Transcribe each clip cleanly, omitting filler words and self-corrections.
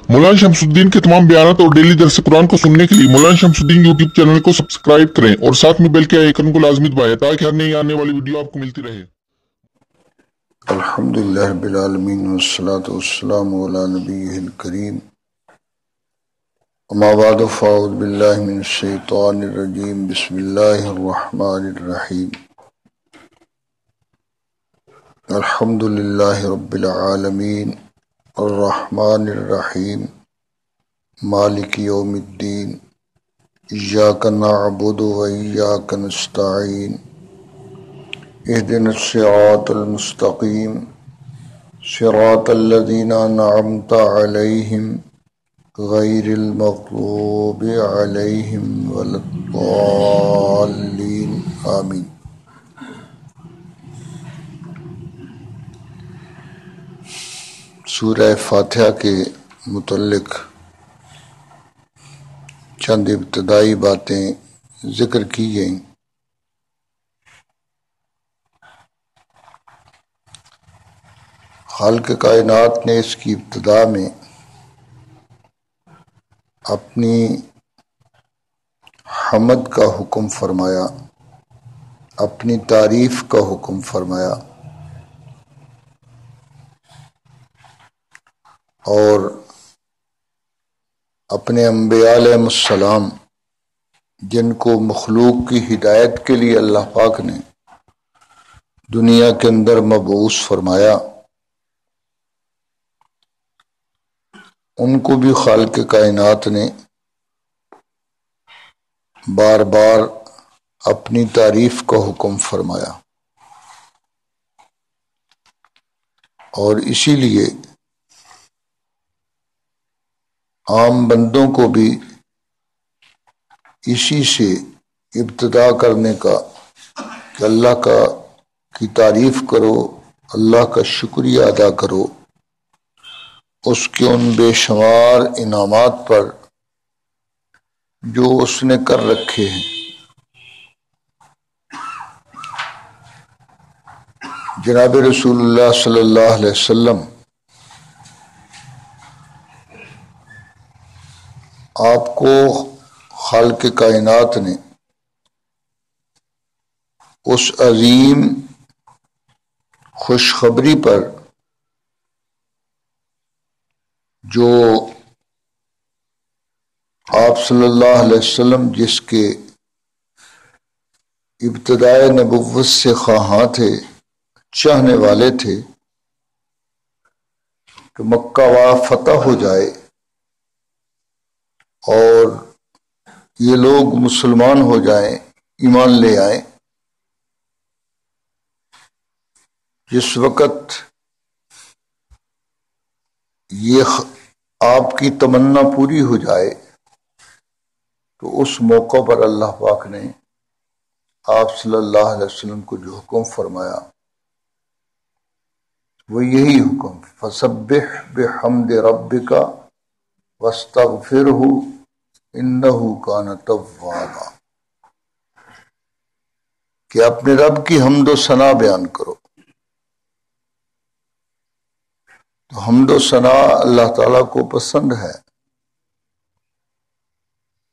مولانا شمسالدین کے تمام بیانات اور ڈیلی درس قرآن کو سننے کے لیے مولانا شمسالدین یوٹیوب چینل کو سبسکرائب کریں اور ساتھ میں بیل کے آئیکن کو لازمی دبائیں تاکہ ہر نئی آنے والی ویڈیو آپ کو ملتی رہے۔ الحمدللہ رب العالمین والصلاة والسلام علی نبیہ الکریم، اما بعد فاعوذ باللہ من الشیطان الرجیم، بسم اللہ الرحمن الرحیم۔ الحمدللہ رب العالمین الرحمن الرحیم مالک یوم الدین، ایاک نعبد و ایاک نستعین، اہدنا الصراط المستقیم صراط الذین انعمت علیہم غیر المغضوب علیہم ولا الضالین، آمین۔ سورہ فاتحہ کے متعلق چند ابتدائی باتیں ذکر کی گئیں۔ خالق کائنات نے اس کی ابتدا میں اپنی حمد کا حکم فرمایا، اپنی تعریف کا حکم فرمایا، اور اپنے انبیاء علیہ السلام جن کو مخلوق کی ہدایت کے لیے اللہ پاک نے دنیا کے اندر مبعوث فرمایا، ان کو بھی خالق کائنات نے بار بار اپنی تعریف کا حکم فرمایا، اور اسی لیے عام بندوں کو بھی اسی سے ابتدا کرنے کا کہ اللہ کی تعریف کرو، اللہ کا شکریہ ادا کرو اس کے ان بے شمار انعامات پر جو اس نے کر رکھے ہیں۔ جناب رسول اللہ صلی اللہ علیہ وسلم آپ کو خالق کائنات نے اس عظیم خوشخبری پر جو آپ صلی اللہ علیہ وسلم جس کے ابتدائے نبوت سے خواہاں تھے، چاہنے والے تھے کہ مکہ فتح ہو جائے اور یہ لوگ مسلمان ہو جائیں، ایمان لے آئیں۔ جس وقت یہ آپ کی تمنا پوری ہو جائے تو اس موقع پر اللہ پاک نے آپ صلی اللہ علیہ وسلم کو جو حکم فرمایا وہ یہی حکم، فسبح بحمد ربک واستغفرہ انہ کان توابا، کہ اپنے رب کی حمد و ثنا بیان کرو۔ تو حمد و ثنا اللہ تعالیٰ کو پسند ہے،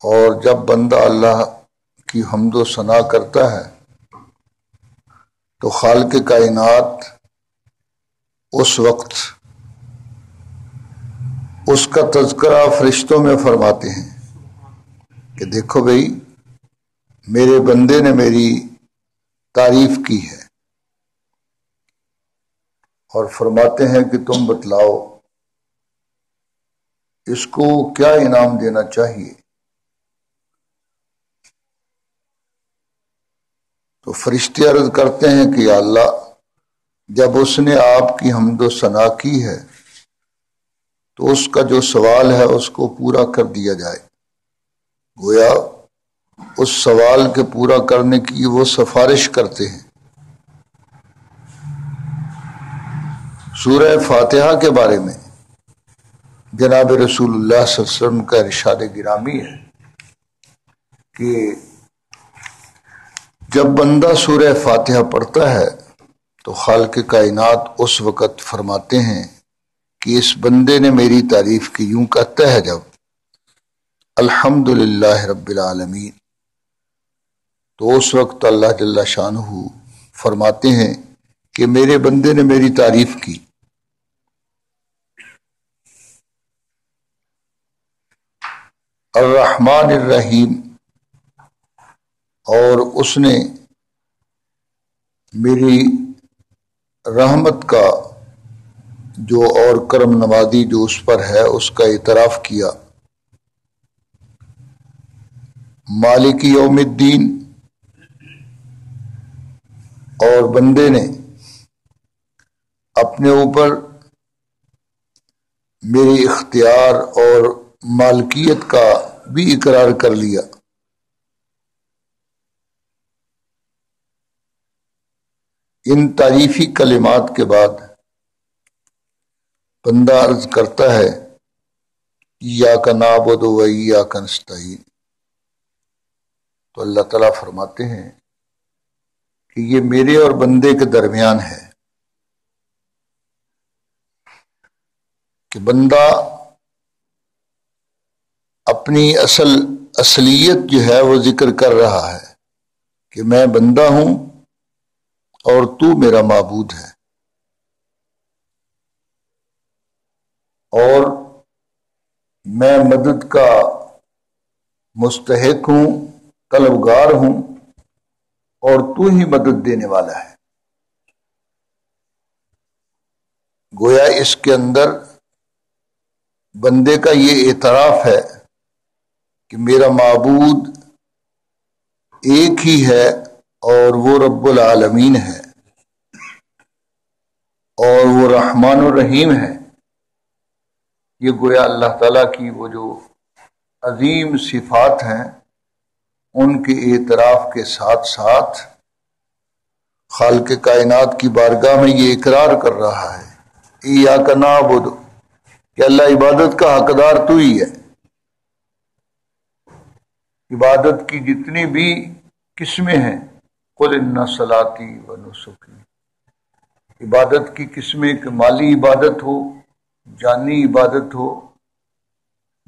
اور جب بندہ اللہ کی حمد و ثنا کرتا ہے تو خالق کائنات اس وقت اس کا تذکرہ فرشتوں میں فرماتے ہیں کہ دیکھو بھئی میرے بندے نے میری تعریف کی ہے، اور فرماتے ہیں کہ تم بتلاؤ اس کو کیا انعام دینا چاہیے۔ تو فرشتے عرض کرتے ہیں کہ یا اللہ، جب اس نے آپ کی حمد و ثنا کی ہے تو اس کا جو سوال ہے اس کو پورا کر دیا جائے۔ گویا اس سوال کے پورا کرنے کی وہ سفارش کرتے ہیں۔ سورہ فاتحہ کے بارے میں جناب رسول اللہ صلی اللہ علیہ وسلم کا ارشاد گرامی ہے کہ جب بندہ سورہ فاتحہ پڑھتا ہے تو خالق کائنات اس وقت فرماتے ہیں کہ اس بندے نے میری تعریف کی، یوں کہتا ہے جب الحمدللہ رب العالمین، تو اس وقت اللہ جل شانہ فرماتے ہیں کہ میرے بندے نے میری تعریف کی۔ الرحمن الرحیم، اور اس نے میری رحمت کا جو اور کرم نوازی جو اس پر ہے اس کا اعتراف کیا۔ مالک یوم الدین، اور بندے نے اپنے اوپر میری اختیار اور مالکیت کا بھی اقرار کر لیا۔ ان تعریفی کلمات کے بعد بندہ عرض کرتا ہے ایاک نعبد و ایاک نستعین، تو اللہ تعالیٰ فرماتے ہیں کہ یہ میرے اور بندے کے درمیان ہے کہ بندہ اپنی اصلیت جو ہے وہ ذکر کر رہا ہے کہ میں بندہ ہوں اور تو میرا معبود ہے، اور میں مدد کا مستحق ہوں، طلبگار ہوں، اور تو ہی مدد دینے والا ہے۔ گویا اس کے اندر بندے کا یہ اعتراف ہے کہ میرا معبود ایک ہی ہے اور وہ رب العالمین ہے، اور وہ رحمان الرحیم ہے۔ یہ گویا اللہ تعالیٰ کی وہ جو عظیم صفات ہیں ان کے اعتراف کے ساتھ ساتھ خالق کائنات کی بارگاہ میں یہ اقرار کر رہا ہے ایاک نعبد، کہ اللہ عبادت کا حقدار تو ہی ہے۔ عبادت کی جتنی بھی قسمیں ہیں، قل ان صلاتی و نسکی، عبادت کی قسمیں کہ مالی عبادت ہو، جانی عبادت ہو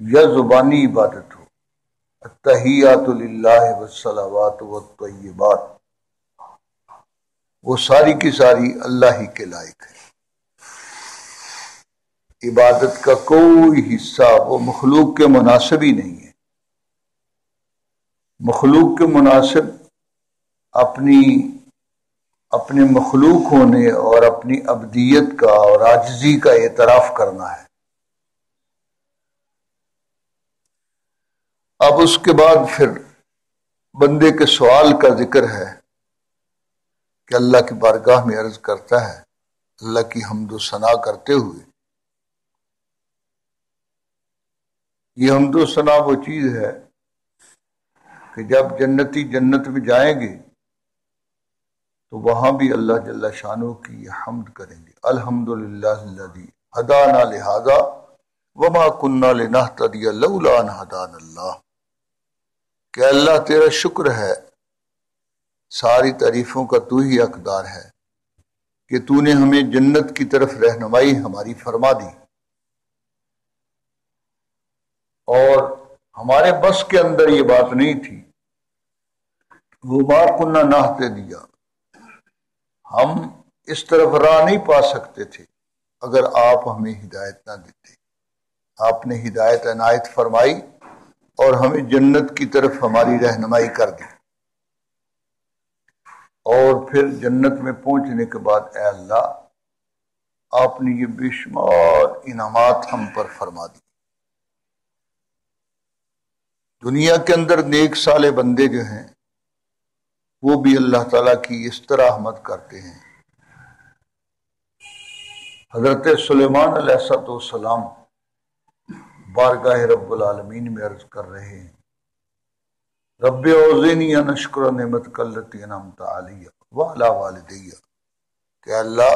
یا زبانی عبادت ہو، التحیات للہ والصلوات والطیبات، وہ ساری کی ساری اللہ ہی کے لائق ہے۔ عبادت کا کوئی حصہ وہ مخلوق کے مناسب ہی نہیں ہے۔ مخلوق کے مناسب اپنے مخلوق ہونے اور اپنی عبدیت کا اور عاجزی کا اعتراف کرنا ہے۔ اب اس کے بعد پھر بندے کے سوال کا ذکر ہے کہ اللہ کی بارگاہ میں عرض کرتا ہے اللہ کی حمد و ثنا کرتے ہوئے، یہ حمد و ثنا وہ چیز ہے کہ جب جنتی جنت میں جائیں گے تو وہاں بھی اللہ جل شانہ کی حمد کریں گے، الحمدللہ الذی ہدانا لہذا وما کننا لنہتدی لولا ان ہدانا اللہ، کہ اللہ تیرا شکر ہے، ساری تعریفوں کا تو ہی حقدار ہے کہ تو نے ہمیں جنت کی طرف رہنمائی ہماری فرما دی، اور ہمارے بس کے اندر یہ بات نہیں تھی، وما کننا نہتدی، ہم اس طرف راہ نہیں پا سکتے تھے اگر آپ ہمیں ہدایت نہ دیتے۔ آپ نے ہدایت عنایت فرمائی اور ہمیں جنت کی طرف ہماری رہنمائی کر دی، اور پھر جنت میں پہنچنے کے بعد اے اللہ آپ نے یہ بے شمار انعامات ہم پر فرما دی۔ دنیا کے اندر نیک صالح بندے جو ہیں وہ بھی اللہ تعالیٰ کی اس طرح حمد کرتے ہیں۔ حضرت سلیمان علیہ السلام بارگاہ رب العالمین میں عرض کر رہے ہیں رب اوزنی ان اشکر نعمتک التی انعمت علی وعلی والدی، کہ اللہ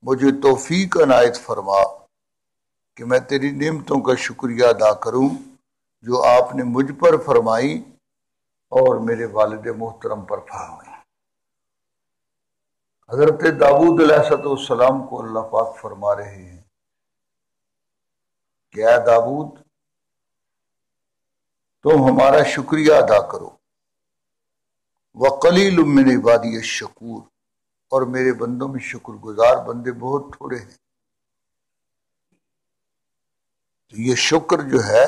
مجھے توفیق عنایت فرما کہ میں تیری نعمتوں کا شکریہ ادا کروں جو آپ نے مجھ پر فرمائی اور میرے والد محترم پر فرمائی۔ حضرت داؤد علیہ السلام کو اللہ پاک فرما رہے ہیں کہ اے داؤد تم ہمارا شکریہ ادا کرو، وقلیل من عبادی الشکور، اور میرے بندوں میں شکر گزار بندے بہت تھوڑے ہیں۔ تو یہ شکر جو ہے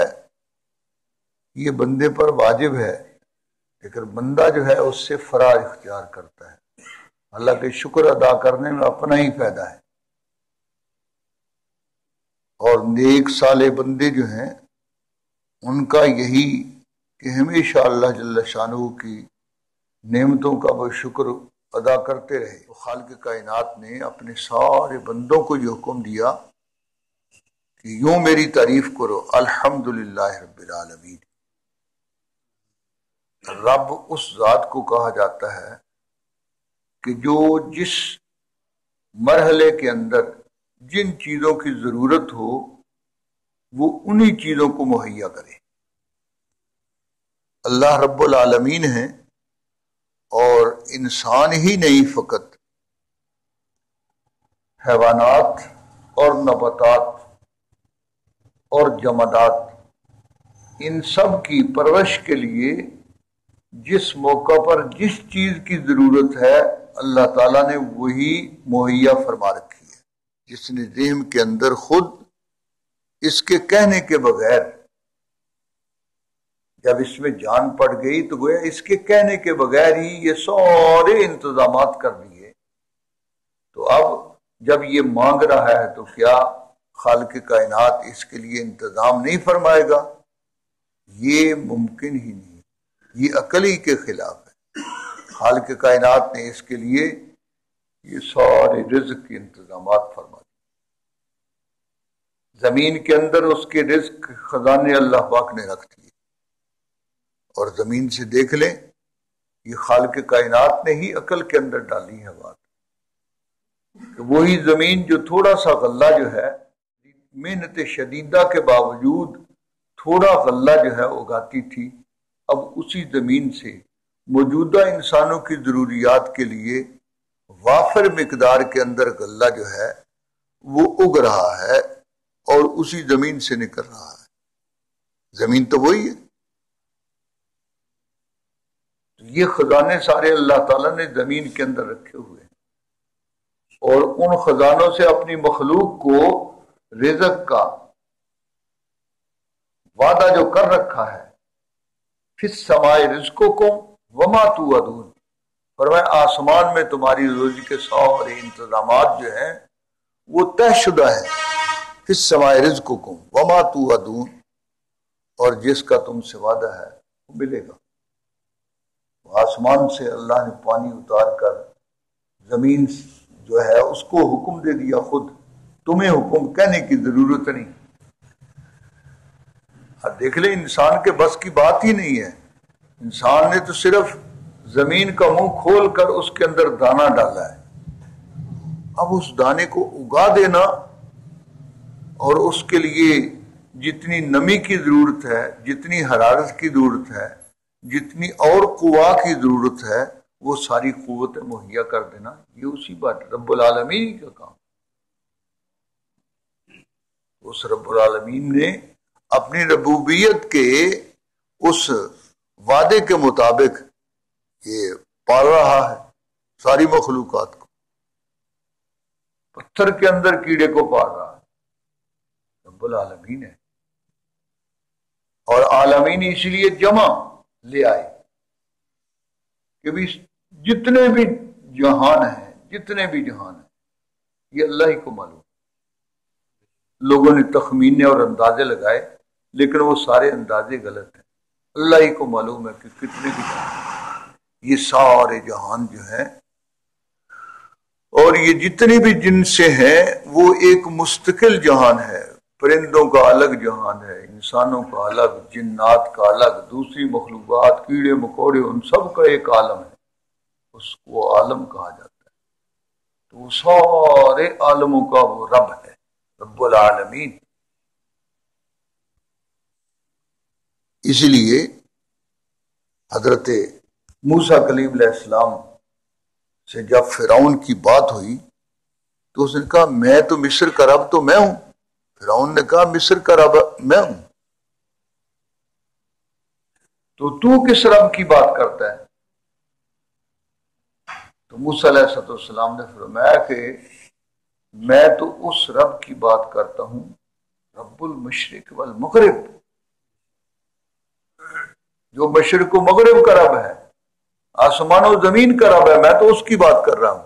یہ بندے پر واجب ہے، لیکن بندہ جو ہے اس سے فراغ اختیار کرتا ہے، حالانکہ شکر ادا کرنے میں اپنا ہی فائدہ ہے۔ اور نیک صالح بندے جو ہیں ان کا یہی کہ ہمیشہ اللہ جل شانہ کی نعمتوں کا وہ شکر ادا کرتے رہے۔ تو خالق کائنات نے اپنے سارے بندوں کو یہ حکم دیا کہ یوں میری تعریف کرو، الحمدللہ رب العالمین۔ رب اس ذات کو کہا جاتا ہے کہ جو جس مرحلے کے اندر جن چیزوں کی ضرورت ہو وہ انہی چیزوں کو مہیا کرے۔ اللہ رب العالمین ہے، اور انسان ہی نہیں فقط حیوانات اور نباتات اور جمادات، ان سب کی پرورش کے لیے جس موقع پر جس چیز کی ضرورت ہے اللہ تعالیٰ نے وہی مہیا فرما رکھی ہے، جس نے ذہن کے اندر خود اس کے کہنے کے بغیر، جب اس میں جان پڑ گئی تو گویا اس کے کہنے کے بغیر ہی یہ سارے انتظامات کر دیے۔ تو اب جب یہ مانگ رہا ہے تو کیا خالق کائنات اس کے لیے انتظام نہیں فرمائے گا؟ یہ ممکن ہی نہیں، یہ عقل ہی کے خلاف ہے۔ خالق کائنات نے اس کے لیے یہ سارے رزق کے انتظامات فرما دیے۔ زمین کے اندر اس کے رزق خزانے اللہ پاک نے رکھ دیے، اور زمین سے دیکھ لیں یہ خالق کائنات نے ہی عقل کے اندر ڈالی ہے بات کہ وہی زمین جو تھوڑا سا غلہ جو ہے محنت شدیدہ کے باوجود تھوڑا غلہ جو ہے اگاتی تھی، اب اسی زمین سے موجودہ انسانوں کی ضروریات کے لیے وافر مقدار کے اندر غلہ جو ہے وہ اگ رہا ہے اور اسی زمین سے نکل رہا ہے۔ زمین تو وہی ہے۔ یہ خزانے سارے اللہ تعالیٰ نے زمین کے اندر رکھے ہوئے ہیں، اور ان خزانوں سے اپنی مخلوق کو رزق کا وعدہ جو کر رکھا ہے، فی السماء رزقکم وما توعدون، فرمایا آسمان میں تمہاری روزی کے سارے انتظامات جو ہیں وہ طے شدہ ہے، فی السماء رزقکم وما توعدون، اور جس کا تم سے وعدہ ہے وہ ملے گا۔ آسمان سے اللہ نے پانی اتار کر زمین جو ہے اس کو حکم دے دیا، خود تمہیں حکم کہنے کی ضرورت نہیں۔ اب دیکھ لیں انسان کے بس کی بات ہی نہیں ہے، انسان نے تو صرف زمین کا منہ کھول کر اس کے اندر دانہ ڈالا ہے، اب اس دانے کو اگا دینا اور اس کے لیے جتنی نمی کی ضرورت ہے، جتنی حرارت کی ضرورت ہے، جتنی اور قوا کی ضرورت ہے، وہ ساری قوت مہیا کر دینا، یہ اسی بات رب العالمین کا کام۔ اس رب العالمین نے اپنی ربوبیت کے اس وعدے کے مطابق یہ پال رہا ہے ساری مخلوقات کو، پتھر کے اندر کیڑے کو پال رہا ہے، رب العالمین ہے۔ اور عالمین اس لیے جمع لے آئے کہ بھی جتنے بھی جہان ہیں، جتنے بھی جہان ہیں یہ اللہ ہی کو معلوم۔ لوگوں نے تخمینے اور اندازے لگائے لیکن وہ سارے اندازے غلط ہیں، اللہ ہی کو معلوم ہے کہ کتنے بھی جہان ہیں۔ یہ سارے جہان جو ہیں اور یہ جتنے بھی جن سے ہیں وہ ایک مستقل جہان ہے، پرندوں کا الگ جہان ہے، انسانوں کا الگ، جنات کا الگ، دوسری مخلوقات کیڑے مکوڑے ان سب کا ایک عالم ہے، اس کو عالم کہا جاتا ہے۔ تو وہ سارے عالموں کا وہ رب ہے، رب العالمین۔ اس لیے حضرت موسیٰ کلیم علیہ السلام سے جب فرعون کی بات ہوئی تو اس نے کہا میں تو مصر کا رب تو میں ہوں، فرعون نے کہا مصر کا رب میں ہوں، تو کس رب کی بات کرتا ہے؟ تو موسیٰ علیہ السلام نے فرمایا کہ میں تو اس رب کی بات کرتا ہوں رب المشرق والمغرب، جو مشرق و مغرب کا رب ہے، آسمان و زمین کا رب ہے، میں تو اس کی بات کر رہا ہوں۔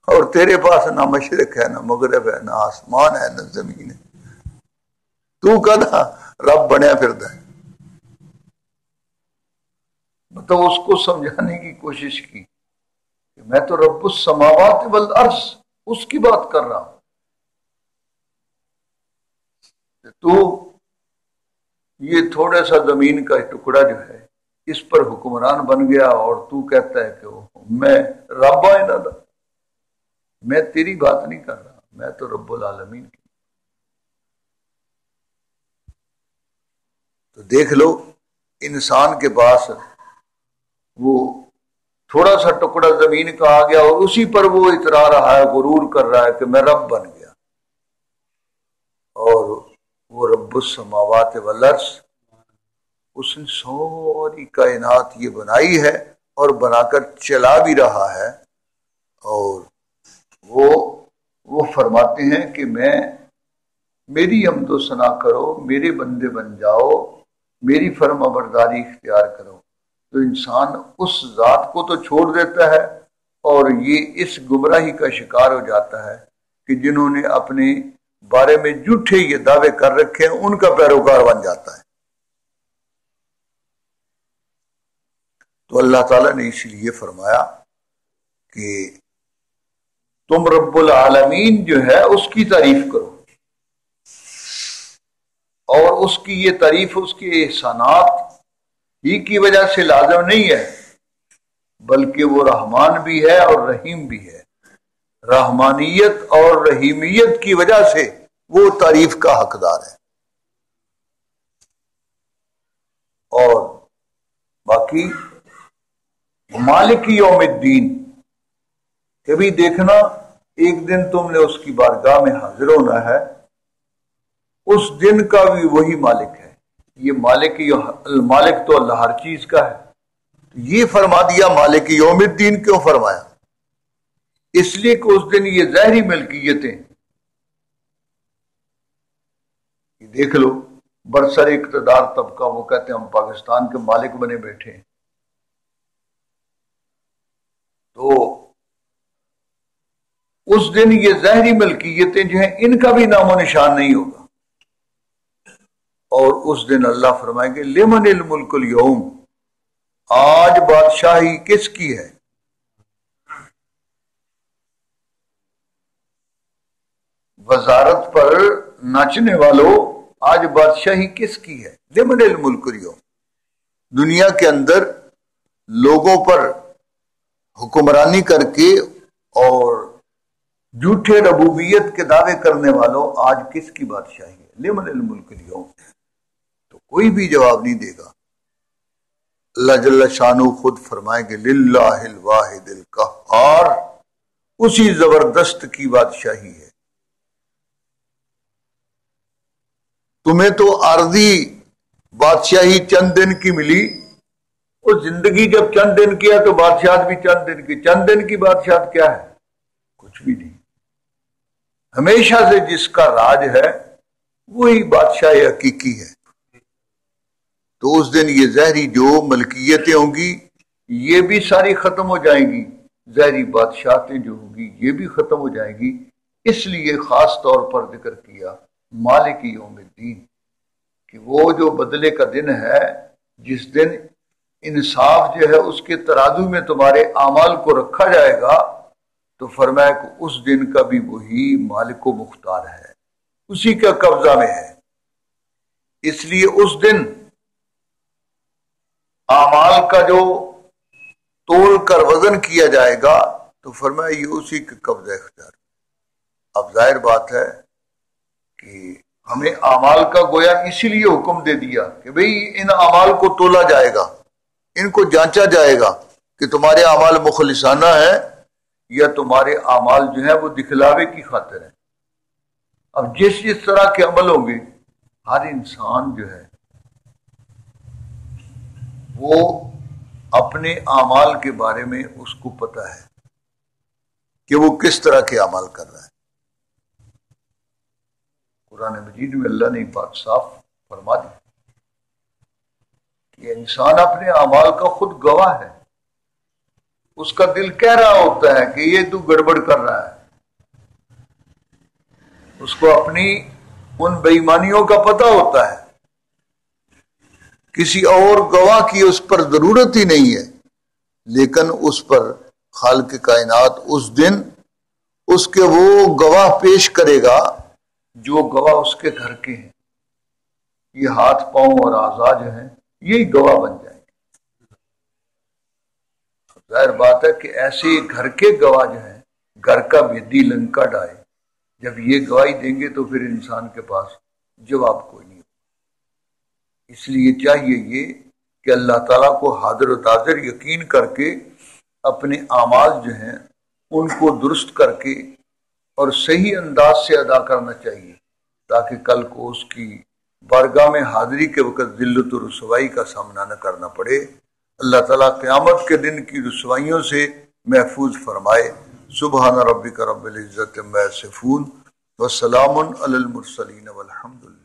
اور تیرے پاس نہ مشرق ہے، نہ مغرب ہے، نہ آسمان ہے، نہ زمین ہے، تو کہنا رب بنیا پھرتا ہے۔ مطلب اس کو سمجھانے کی کوشش کی کہ میں تو رب السماوات والارض اس کی بات کر رہا ہوں، تو یہ تھوڑا سا زمین کا ٹکڑا جو ہے اس پر حکمران بن گیا، اور تو کہتا ہے کہ میں رب آئینہ، میں تیری بات نہیں کر رہا، میں تو رب العالمین کی۔ تو دیکھ لو انسان کے پاس وہ تھوڑا سا ٹکڑا زمین کا آ گیا اور اسی پر وہ اترا رہا ہے، غرور کر رہا ہے کہ میں رب بن گیا، اور وہ رب السماوات والارض، اس نے ساری کائنات یہ بنائی ہے اور بنا کر چلا بھی رہا ہے، اور وہ فرماتے ہیں کہ میری حمد و ثنا کرو، میرے بندے بن جاؤ، میری فرما برداری اختیار کرو۔ تو انسان اس ذات کو تو چھوڑ دیتا ہے اور یہ اس گمراہی کا شکار ہو جاتا ہے کہ جنہوں نے اپنے بارے میں جھوٹے یہ دعوے کر رکھے ہیں ان کا پیروکار بن جاتا ہے۔ تو اللہ تعالیٰ نے اس لیے فرمایا کہ تم رب العالمین جو ہے اس کی تعریف کرو، اور اس کی یہ تعریف اس کے احسانات ہی کی وجہ سے لازم نہیں ہے، بلکہ وہ رحمان بھی ہے اور رحیم بھی ہے۔ رحمانیت اور رحیمیت کی وجہ سے وہ تعریف کا حقدار ہے۔ اور باقی مالک یوم الدین، کبھی دیکھنا ایک دن تم نے اس کی بارگاہ میں حاضر ہونا ہے، اس دن کا بھی وہی مالک ہے۔ یہ مالک تو اللہ ہر چیز کا ہے، یہ فرما دیا مالک یوم الدین کیوں فرمایا؟ اس لیے کہ اس دن یہ ظاہری ملکیتیں، دیکھ لو برسر اقتدار طبقہ، وہ کہتے ہیں ہم پاکستان کے مالک بنے بیٹھے ہیں، تو اس دن یہ ظاہری ملکیتیں جو ہیں ان کا بھی نام و نشان نہیں ہوگا، اور اس دن اللہ فرمائیں گے لمن الملک اليوم، آج بادشاہی کس کی ہے؟ وزارت پر ناچنے والوں، آج بادشاہی کس کی ہے؟ لمن الملک اليوم، دنیا کے اندر لوگوں پر حکمرانی کر کے اور جھوٹے ربوبیت کے دعوے کرنے والوں، آج کس کی بادشاہی ہے؟ لمن الملک اليوم، تو کوئی بھی جواب نہیں دے گا۔ اللہ جل شانہ خود فرمائیں گے للہ الواحد القہار، اسی زبردست کی بادشاہی ہے۔ تمہیں تو عارضی بادشاہی چند دن کی ملی، وہ زندگی جب چند دن کی ہے تو بادشاہت بھی چند دن کی۔ چند دن کی بادشاہت کیا ہے؟ کچھ بھی نہیں۔ ہمیشہ سے جس کا راج ہے وہی بادشاہ حقیقی ہے۔ تو اس دن یہ ظاہری جو ملکیتیں ہوں گی یہ بھی ساری ختم ہو جائیں گی، ظاہری بادشاہتیں جو ہوں گی یہ بھی ختم ہو جائیں گی۔ اس لیے خاص طور پر ذکر کیا مالک یوم الدین، کہ وہ جو بدلے کا دن ہے، جس دن انصاف جو ہے اس کے ترازو میں تمہارے اعمال کو رکھا جائے گا، تو فرمایا کہ اس دن کا بھی وہی مالک و مختار ہے، اسی کا قبضہ میں ہے۔ اس لیے اس دن اعمال کا جو تول کر وزن کیا جائے گا تو فرمایا یہ اسی کے قبضہ اختیار۔ اب ظاہر بات ہے کہ ہمیں اعمال کا گویا اسی لیے حکم دے دیا کہ بھئی ان اعمال کو تولا جائے گا، ان کو جانچا جائے گا کہ تمہارے اعمال مخلصانہ ہیں یا تمہارے اعمال جو ہیں وہ دکھلاوے کی خاطر ہیں۔ اب جس طرح کے عمل ہوں گے، ہر انسان جو ہے وہ اپنے اعمال کے بارے میں اس کو پتہ ہے کہ وہ کس طرح کے اعمال کر رہا ہے۔ قرآن مجید میں اللہ نے ایک بات صاف فرما دی کہ انسان اپنے اعمال کا خود گواہ ہے۔ اس کا دل کہہ رہا ہوتا ہے کہ یہ تو گڑبڑ کر رہا ہے، اس کو اپنی ان بے ایمانیوں کا پتہ ہوتا ہے، کسی اور گواہ کی اس پر ضرورت ہی نہیں ہے، لیکن اس پر خالق کائنات اس دن اس کے وہ گواہ پیش کرے گا جو گواہ اس کے گھر کے ہیں۔ یہ ہاتھ پاؤں اور اعضاء جو ہیں یہی گواہ بن جائیں گے۔ ظاہر بات ہے کہ ایسے گھر کے گواہ جو ہیں، گھر کا بھیدی لنکا ڈائے، جب یہ گواہی دیں گے تو پھر انسان کے پاس جواب کوئی نہیں ہوگا۔ اس لیے چاہیے یہ کہ اللہ تعالیٰ کو حاضر و تاضر یقین کر کے اپنے اعمال جو ہیں ان کو درست کر کے اور صحیح انداز سے ادا کرنا چاہیے، تاکہ کل کو اس کی بارگاہ میں حاضری کے وقت ذلت و رسوائی کا سامنا نہ کرنا پڑے۔ اللہ تعالیٰ قیامت کے دن کی رسوائیوں سے محفوظ فرمائے۔ سبحان ربک رب العزت عما یصفون وسلام علی المرسلین والحمد للہ۔